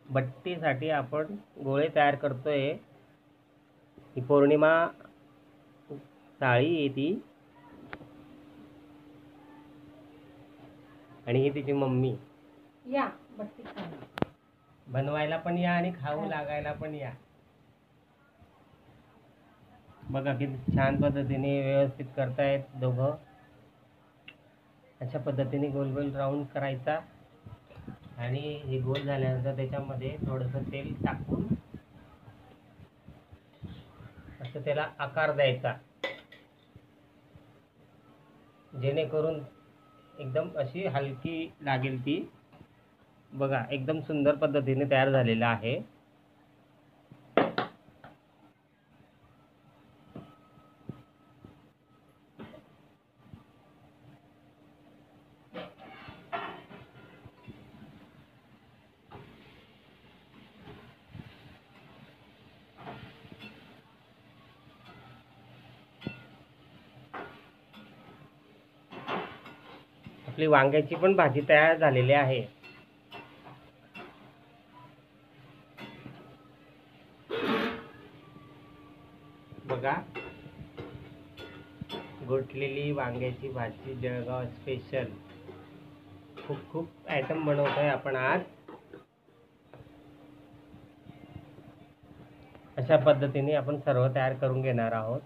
बट्टीसाठी आपण गोळे तयार करतोय। ही पौर्णिमा साळी आहे ती, आणि ही तिची मम्मी। या बट्टी खायला बनवायला पण या आणि खाऊ लागायला पण या। बघा किती छान पद्धतीने व्यवस्थित करतायत दोघं। अशा पद्धतीने गोल गोल राऊंड करायचा आणि हे गोल झाल्यानंतर त्याच्यामध्ये थोडंसं तेल टाकून असं त्याला आकार द्यायचा, जेणेकरून एकदम अशी हलकी लागेल ती। बघा एकदम सुंदर पद्धतीने तयार झालेला आहे। आपली वांग्याची पण भाजी तयार झालेली आहे। बघा गोठलेली वांग्याची भाजी, जळगाव स्पेशल। खूप खूप आयटम बनवतोय आपण आज। अशा पद्धतीने आपण सर्व तयार करून घेणार आहोत।